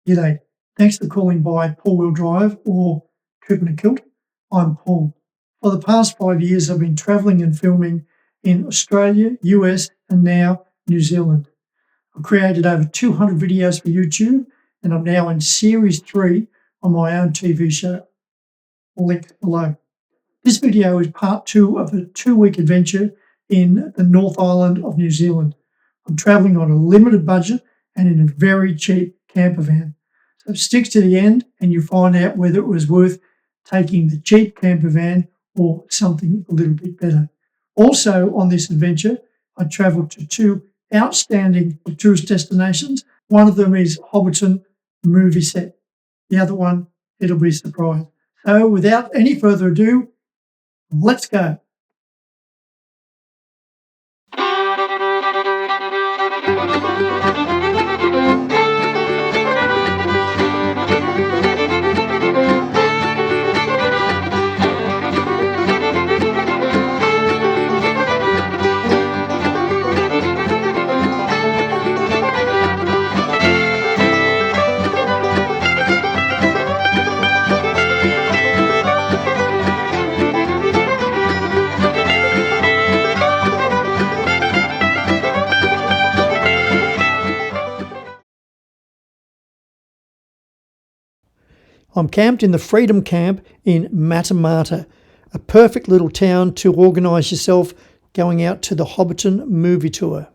G'day. Thanks for calling by Paul Wheel Drive or Trip in a Kilt. I'm Paul. For the past 5 years, I've been travelling and filming in Australia, US, and now New Zealand. I've created over 200 videos for YouTube, and I'm now in Series 3 on my own TV show. Link below. This video is part 2 of a 2-week adventure in the North Island of New Zealand. I'm travelling on a limited budget and in a very cheap camper van. So stick to the end and you find out whether it was worth taking the cheap camper van or something a little bit better. Also on this adventure, I travelled to 2 outstanding tourist destinations. One of them is Hobbiton movie set. The other one, it'll be a surprise. So without any further ado, let's go. I'm camped in the Freedom Camp in Matamata, a perfect little town to organise yourself going out to the Hobbiton movie tour.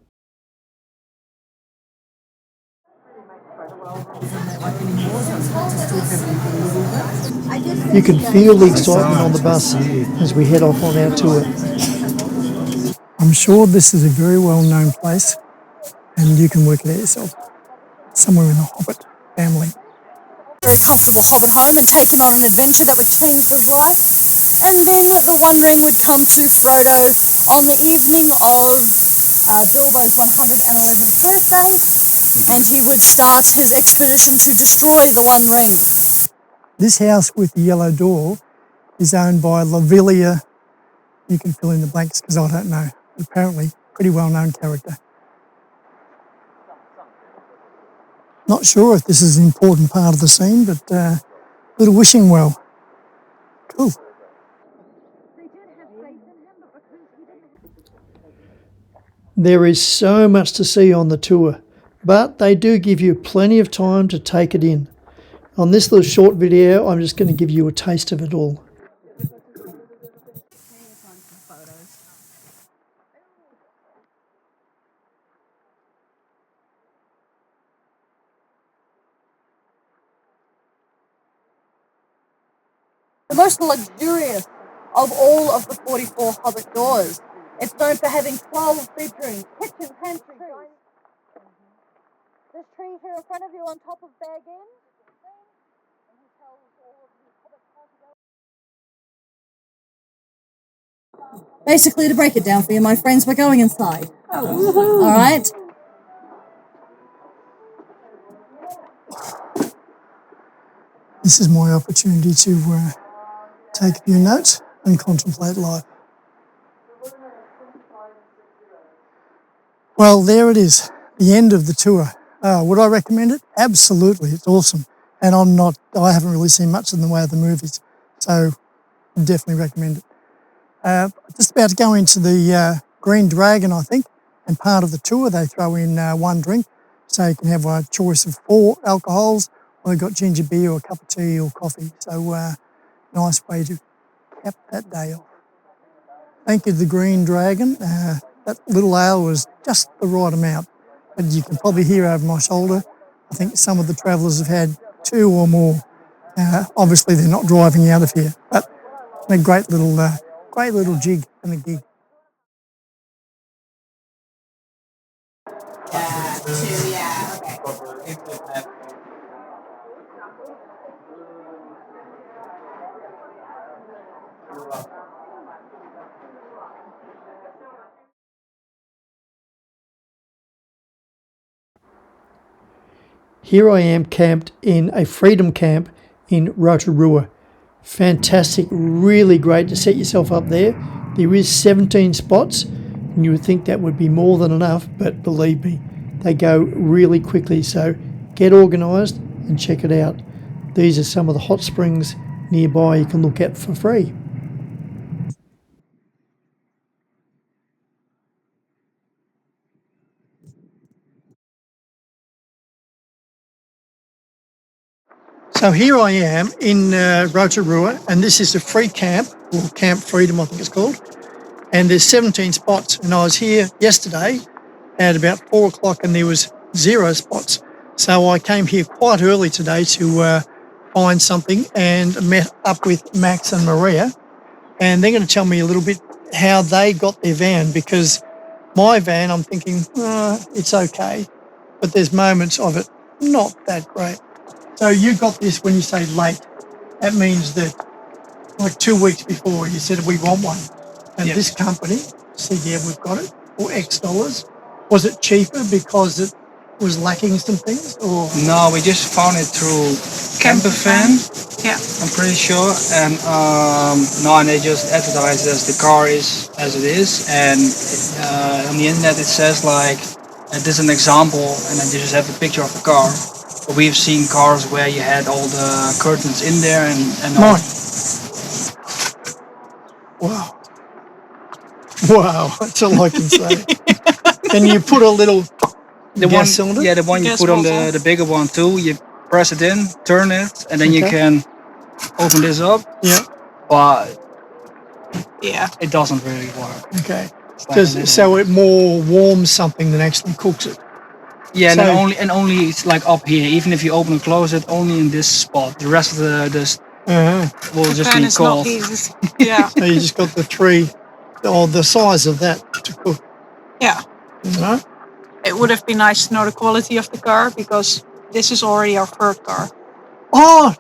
You can feel the excitement on the bus as we head off on our tour. I'm sure this is a very well-known place and you can work it out yourself. Somewhere in the Hobbit family. Very comfortable hobbit home and take him on an adventure that would change his life. And then the One Ring would come to Frodo on the evening of Bilbo's 111th birthday, and he would start his expedition to destroy the One Ring. This house with the yellow door is owned by Lavilia. You can fill in the blanks because I don't know. Apparently, pretty well-known character. Not sure if this is an important part of the scene, but little wishing well. Cool. There is so much to see on the tour, but they do give you plenty of time to take it in. On this little short video, I'm just going to give you a taste of it all. The most luxurious of all of the 44 Hobbit doors. It's known for having 12 bedrooms, kitchen, pantry. This tree here in front of you on top of Bag End. Basically, to break it down for you, my friends, we're going inside. Oh. All right. This is my opportunity to take a few notes and contemplate life. Well, there it is, the end of the tour. Would I recommend it? Absolutely, it's awesome. And I haven't really seen much in the way of the movies, so definitely recommend it. Just about to go into the Green Dragon, I think, and part of the tour they throw in one drink, so you can have a choice of 4 alcohols, or they've got ginger beer or a cup of tea or coffee, so nice way to cap that day off. Thank you to the Green Dragon. That little ale was just the right amount, but you can probably hear over my shoulder. I think some of the travellers have had 2 or more. Obviously, they're not driving out of here, but a great little jig and a gig. Yeah, 2, yeah. Okay. Here I am camped in a Freedom Camp in Rotorua. Fantastic, really great to set yourself up there. There is 17 spots, and you would think that would be more than enough, but believe me, they go really quickly. So get organised and check it out. These are some of the hot springs nearby you can look at for free. So here I am in Rotorua, and this is a free camp, or Camp Freedom I think it's called, and there's 17 spots, and I was here yesterday at about 4 o'clock and there was 0 spots. So I came here quite early today to find something and met up with Max and Maria, and they're going to tell me a little bit how they got their van, because my van, I'm thinking, it's okay, but there's moments of it not that great. So you got this when you say late. That means that like 2 weeks before you said we want one. And Yes. this company said, yeah, we've got it for X dollars. Was it cheaper because it was lacking some things, or? No, we just found it through Campervan, Yeah. I'm pretty sure. And no, and they just advertise as the car is as it is. And on the internet it says like, this is an example, and then they just have a picture of the car. But we've seen cars where you had all the curtains in there and all. Mine. Wow. Wow, that's all I can say. And you put a little The gas one, cylinder? yeah, the one you Gas put on bottle. the bigger one too. You press it in, turn it, and then you Okay. can open this up. Yeah, But Yeah. it doesn't really work. okay. It's like a little- So it more warms something than actually cooks it. yeah, so- and only it's like up here. Even if you open and close it, only in this spot. The rest of the will The just fan be is not cold. easy. Yeah. So you just got the three, or the size of that to cook, Yeah. you know? It would have been nice to know the quality of the car, because this is already our third car. Oh,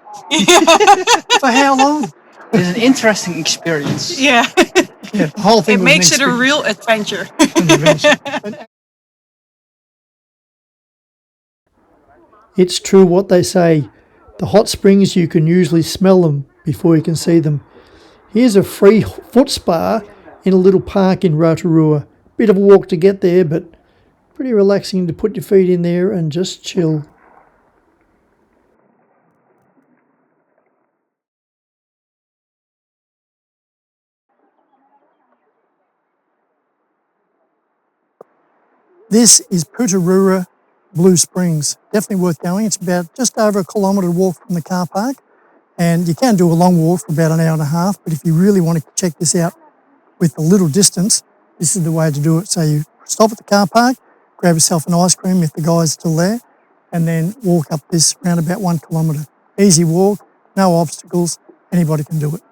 for how long? It's an interesting experience. Yeah. Yeah, the whole thing It was makes an it a real adventure. adventure. It's true what they say. The hot springs, you can usually smell them before you can see them. Here's a free foot spa in a little park in Rotorua. Bit of a walk to get there, but pretty relaxing to put your feet in there and just chill. This is Putarura Blue Springs. Definitely worth going. It's about just over a kilometre walk from the car park, and you can do a long walk for about an hour and a half, but if you really want to check this out with a little distance, this is the way to do it. So you stop at the car park, grab yourself an ice cream if the guy's still there, and then walk up this round about 1 kilometre. Easy walk, no obstacles, anybody can do it.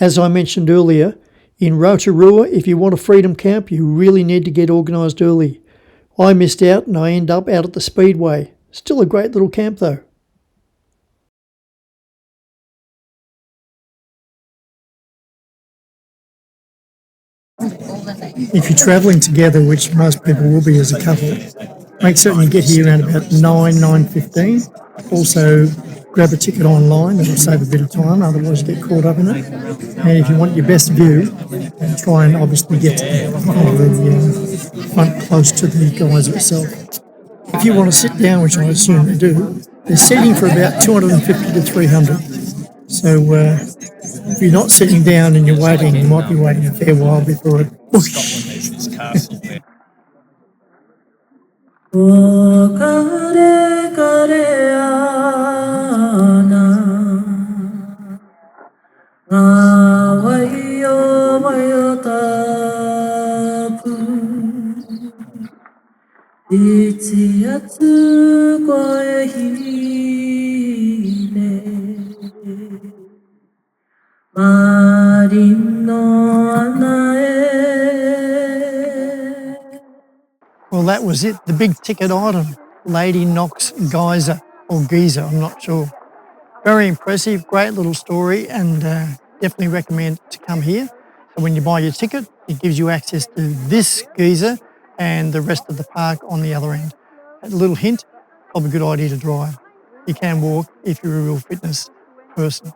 As I mentioned earlier, in Rotorua, if you want a freedom camp, you really need to get organised early. I missed out and I end up out at the Speedway. Still a great little camp though. If you're travelling together, which most people will be as a couple, make certain you get here around about 9:15. Also, grab a ticket online, it'll save a bit of time, otherwise you get caught up in it. And if you want your best view, try and obviously get to the front close to the geyser itself. If you want to sit down, which I assume they do, they're seating for about 250 to 300. So if you're not sitting down and you're waiting, you might be waiting a fair while before it. Well, that was it, the big ticket item, Lady Knox Geyser, or Geyser, I'm not sure. Very impressive, great little story, and definitely recommend to come here. So when you buy your ticket, it gives you access to this geyser and the rest of the park on the other end. A little hint, probably a good idea to drive. You can walk if you're a real fitness person.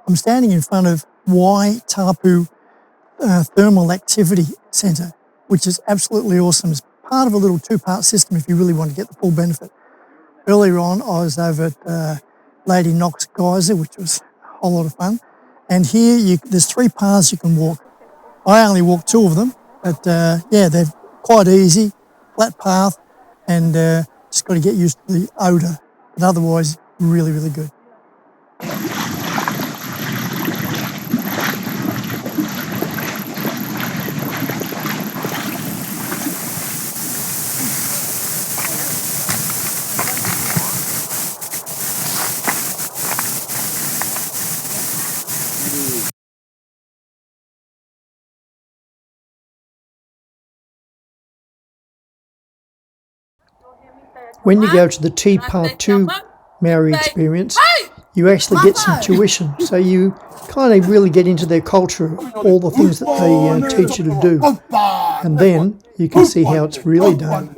I'm standing in front of Waitapu Thermal Activity Centre, which is absolutely awesome. It's part of a little two-part system if you really want to get the full benefit. Earlier on, I was over at Lady Knox Geyser, which was a whole lot of fun. And here, there's 3 paths you can walk. I only walked 2 of them, but yeah, they're quite easy, flat path, and just got to get used to the odour. But otherwise, really, really good. When you go to the T Part 2 Maori experience, you actually get some tuition. So you kind of really get into their culture, all the things that they teach you to do. And then you can see how it's really done.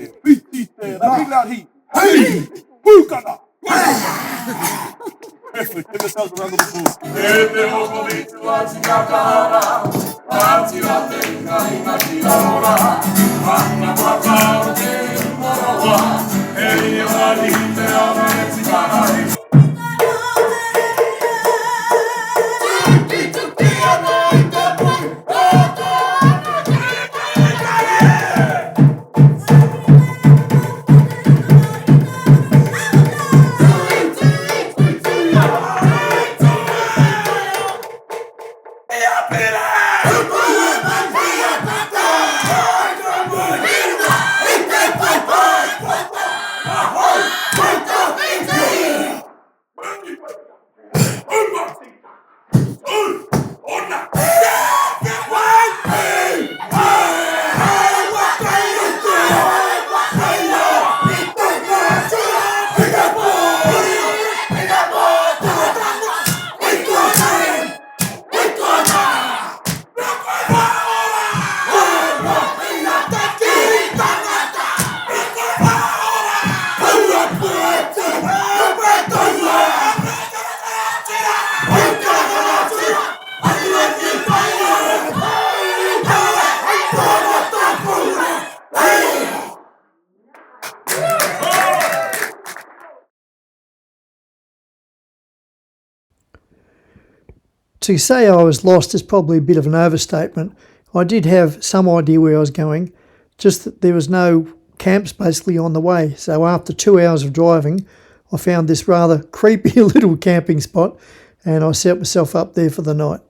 To say I was lost is probably a bit of an overstatement. I did have some idea where I was going, just that there was no camps basically on the way. So after 2 hours of driving, I found this rather creepy little camping spot and I set myself up there for the night.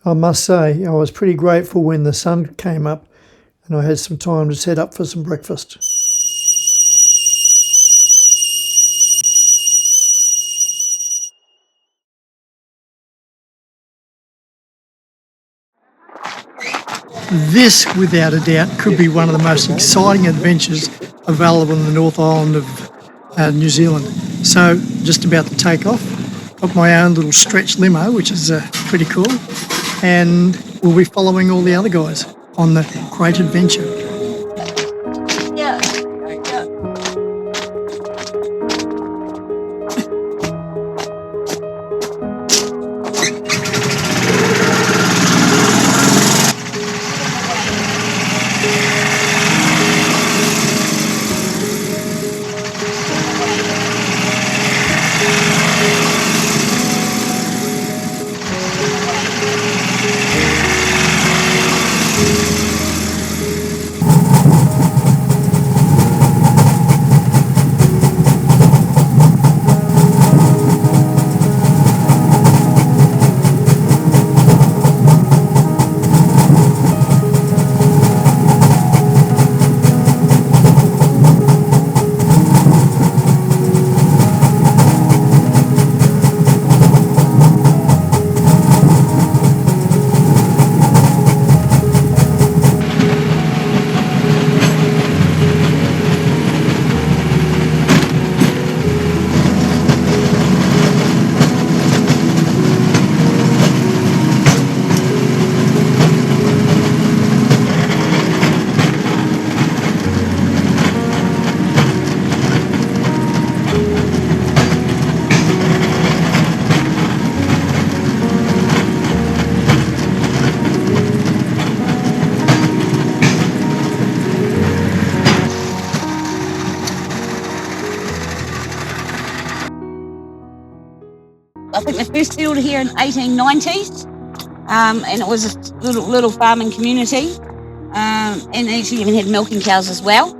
I must say, I was pretty grateful when the sun came up and I had some time to set up for some breakfast. This, without a doubt, could be one of the most exciting adventures available in the North Island of New Zealand. So, just about to take off. Got my own little stretch limo, which is pretty cool. And we'll be following all the other guys on the great adventure. I think they first settled here in 1890s, and it was a little farming community, and they actually even had milking cows as well.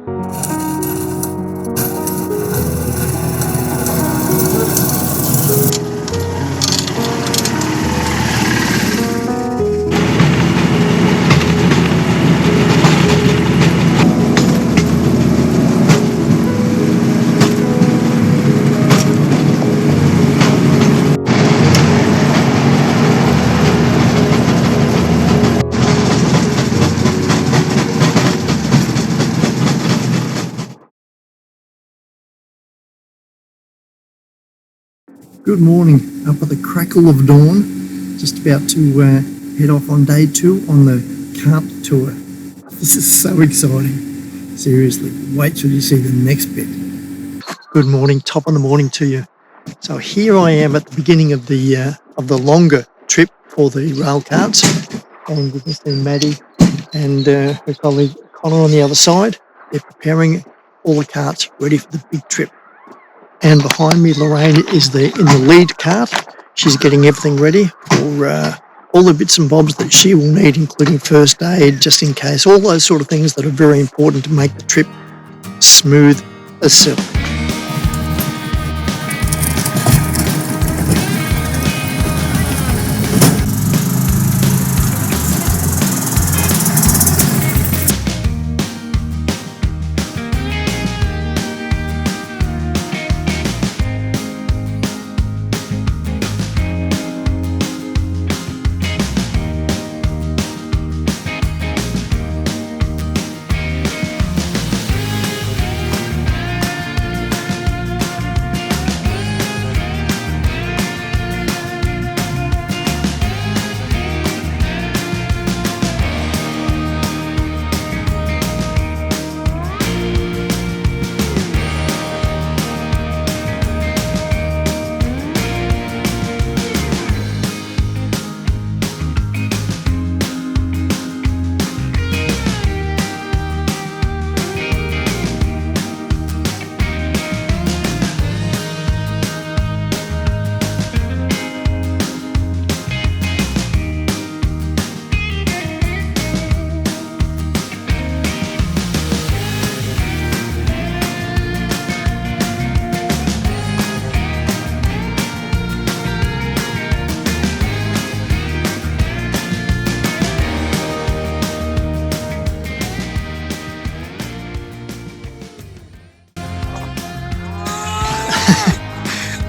Good morning, up at the crackle of dawn, just about to head off on day 2 on the cart tour. This is so exciting, seriously, wait till you see the next bit. Good morning, top of the morning to you. So here I am at the beginning of the longer trip for the rail carts, and you can see Maddie and her colleague Connor on the other side. They're preparing all the carts ready for the big trip. And behind me, Lorraine is in the lead cart. She's getting everything ready for all the bits and bobs that she will need, including first aid, just in case, all those sort of things that are very important to make the trip smooth as silk.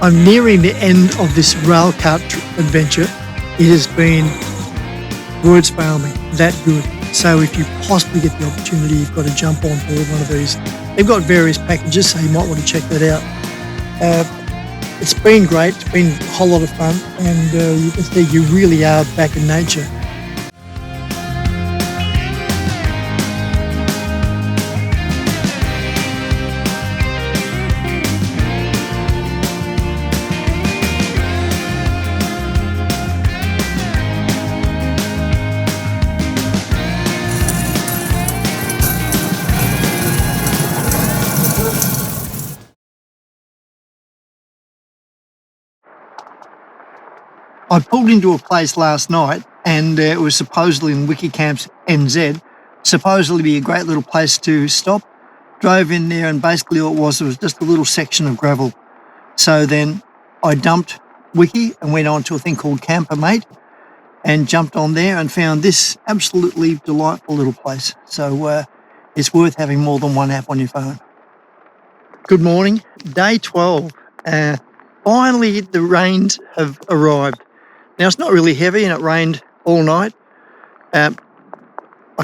I'm nearing the end of this rail cart adventure. It has been, words fail me, that good. So if you possibly get the opportunity, you've got to jump on board one of these. They've got various packages, so you might want to check that out. It's been great, it's been a whole lot of fun, and you can see you really are back in nature. I pulled into a place last night, and it was supposedly in Wikicamps NZ, supposedly be a great little place to stop. Drove in there, and basically all it was just a little section of gravel. So then I dumped Wiki and went on to a thing called Campermate and jumped on there and found this absolutely delightful little place. So it's worth having more than one app on your phone. Good morning, day 12. Finally, the rains have arrived. Now, it's not really heavy and it rained all night. I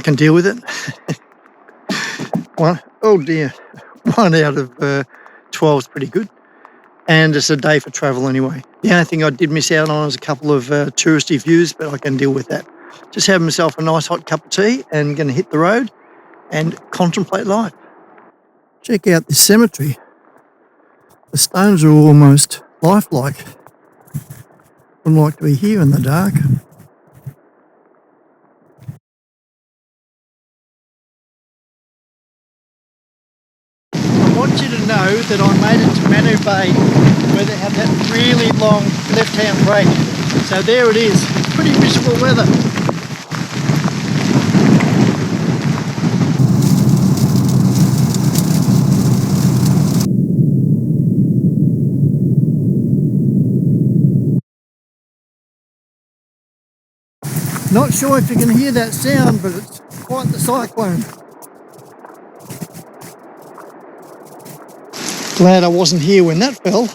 can deal with it. One out of 12 is pretty good. And it's a day for travel anyway. The only thing I did miss out on is a couple of touristy views, but I can deal with that. Just having myself a nice hot cup of tea and going to hit the road and contemplate life. Check out this cemetery. The stones are almost lifelike. Wouldn't like to be here in the dark. want you to know that I made it to Manu Bay, where they have that really long left-hand break. So there it is, pretty miserable weather. Not sure if you can hear that sound, but it's quite the cyclone. Glad I wasn't here when that fell.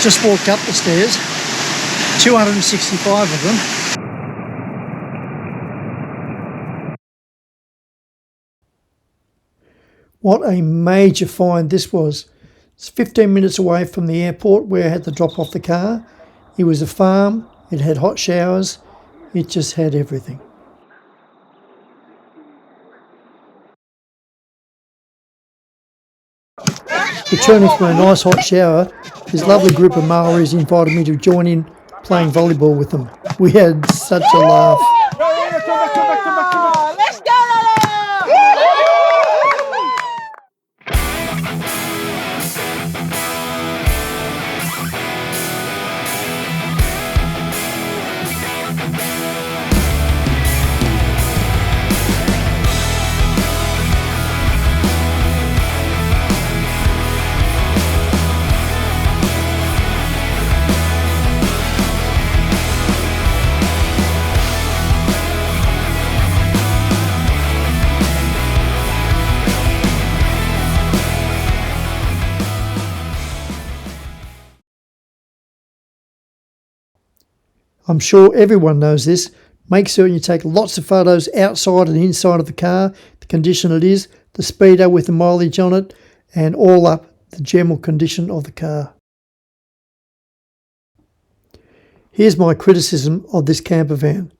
Just walked up the stairs, 265 of them. What a major find this was. It's 15 minutes away from the airport where I had to drop off the car. It was a farm, it had hot showers, it just had everything. Returning from a nice hot shower, this lovely group of Maoris invited me to join in playing volleyball with them. We had such a laugh. Let's go, I'm sure everyone knows this. Make certain you take lots of photos outside and inside of the car, the condition it is, the speedo with the mileage on it, and all up the general condition of the car. Here's my criticism of this camper van.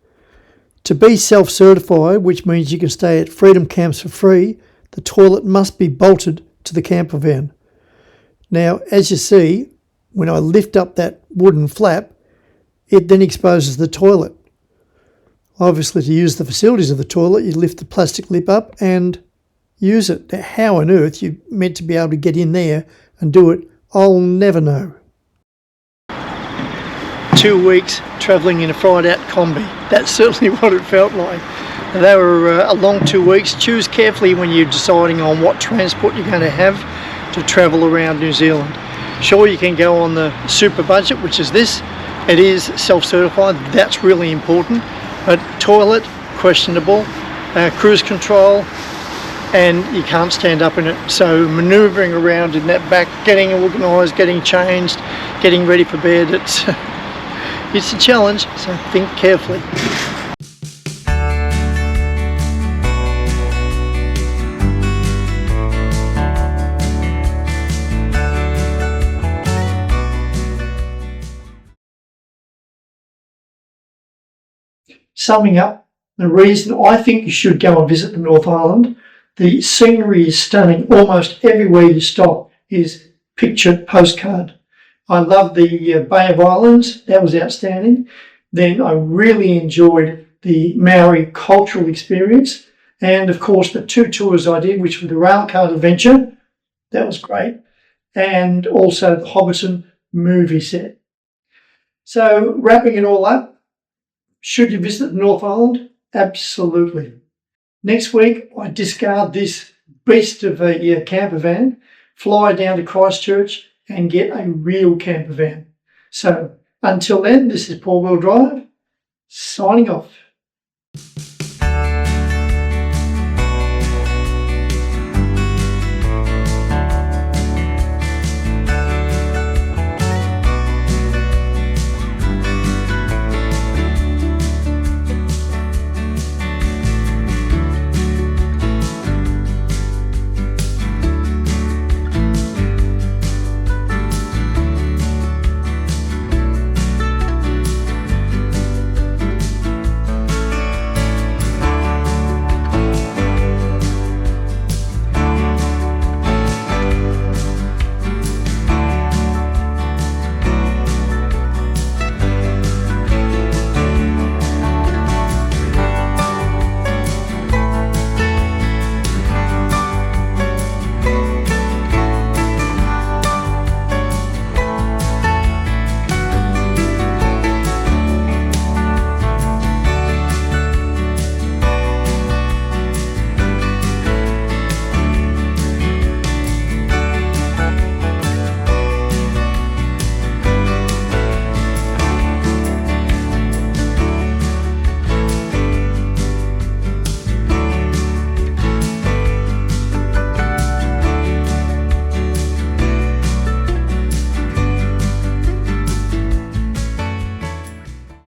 To be self-certified, which means you can stay at freedom camps for free, the toilet must be bolted to the camper van. Now, as you see, when I lift up that wooden flap, it then exposes the toilet. Obviously, to use the facilities of the toilet, you lift the plastic lip up and use it. Now, how on earth you're meant to be able to get in there and do it, I'll never know. 2 weeks travelling in a fried-out combi. That's certainly what it felt like. They were a long 2 weeks. Choose carefully when you're deciding on what transport you're going to have to travel around New Zealand. Sure, you can go on the super budget, which is this. It is self-certified, that's really important, but toilet, questionable, cruise control, and you can't stand up in it. So manoeuvring around in that back, getting organised, getting changed, getting ready for bed, it's a challenge, so think carefully. Summing up, the reason I think you should go and visit the North Island, the scenery is stunning. Almost everywhere you stop is picture postcard. I love the Bay of Islands, that was outstanding. Then I really enjoyed the Maori cultural experience, and of course the 2 tours I did, which were the Railcard Adventure, that was great, and also the Hobbiton movie set. So wrapping it all up, should you visit the North Island? Absolutely. Next week, I discard this beast of a camper van, fly down to Christchurch and get a real camper van. So until then, this is Four Wheel Drive, signing off.